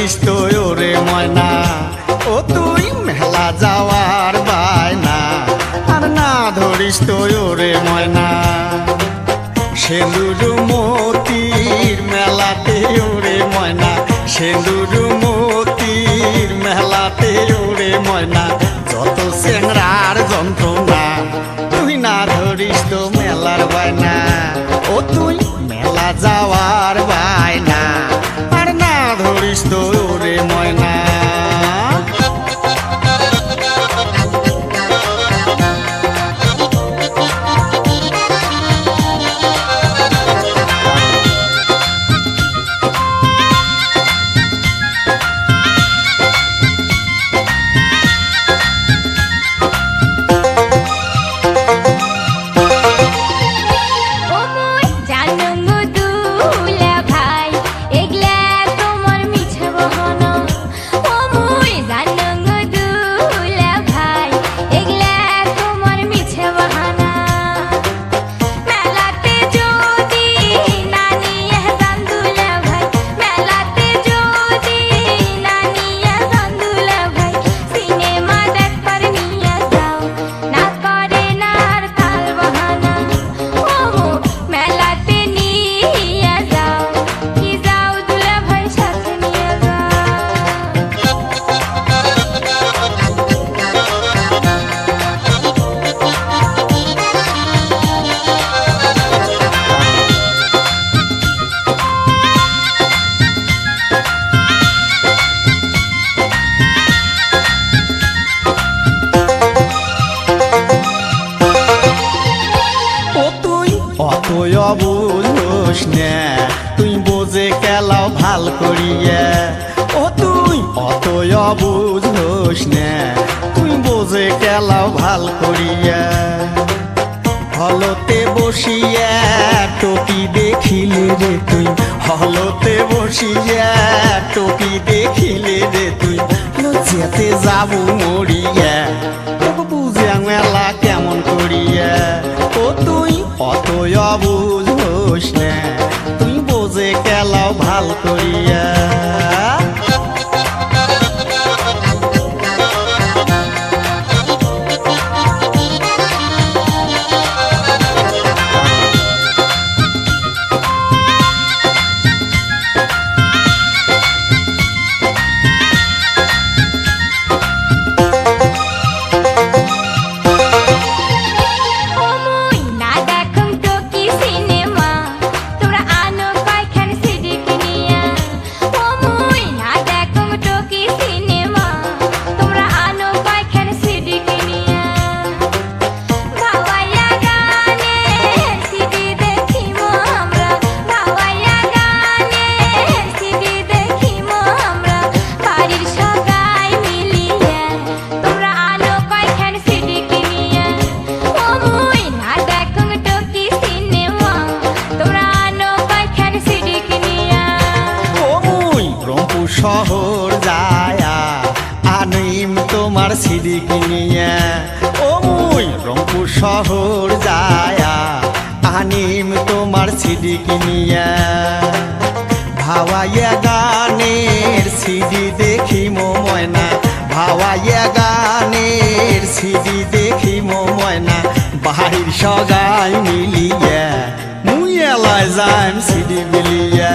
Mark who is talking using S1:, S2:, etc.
S1: ধরিস তো ওরে ময়না ও তুই মেলা যাওয়ার বায়না আর না ধরিস তো ওরে ময়না সেন্দুর মতির মেলাতে ওরে ময়না সেন্দুর মতির মেলাতে ওরে ময়না যত চেংড়ার যন্ত্রণা তুই না ধরিস তো মেলার বায়না ও তুই মেলা যাওয়ার বায়না আর না ধরিস তো ওরে ময়না বুঝোস না তুই বোঝে কেলাও ভাল করিয়া ও তুই অতই বুঝোস না তুই বোঝে কেলাও ভাল করিয়া হলতে বসিয়া টপি দেখিলে রে তুই হলতে বসিয়া টপি দেখিলে রে তুই লজ্জাতে যাবো মরিয়া তোকে বুঝে মেলা কেমন করিয়া ও তুই অতই বুঝোস না তুই বোঝে কেলাও ভাল করিয়া শহর যায়া আনিম তোমার সিডি কিনিয়া ও মুই রংপুর শহর যায়া আনিম তোমার সিডি কিনিয়া ভাওয়াইয়া গানের সিডি দেখি ময়না ভাওয়াইয়া গানের সিডি দেখি ময়না বাড়ির সগাই মিলিয়া মুই এলাই যাইম সিডি বিলিয়া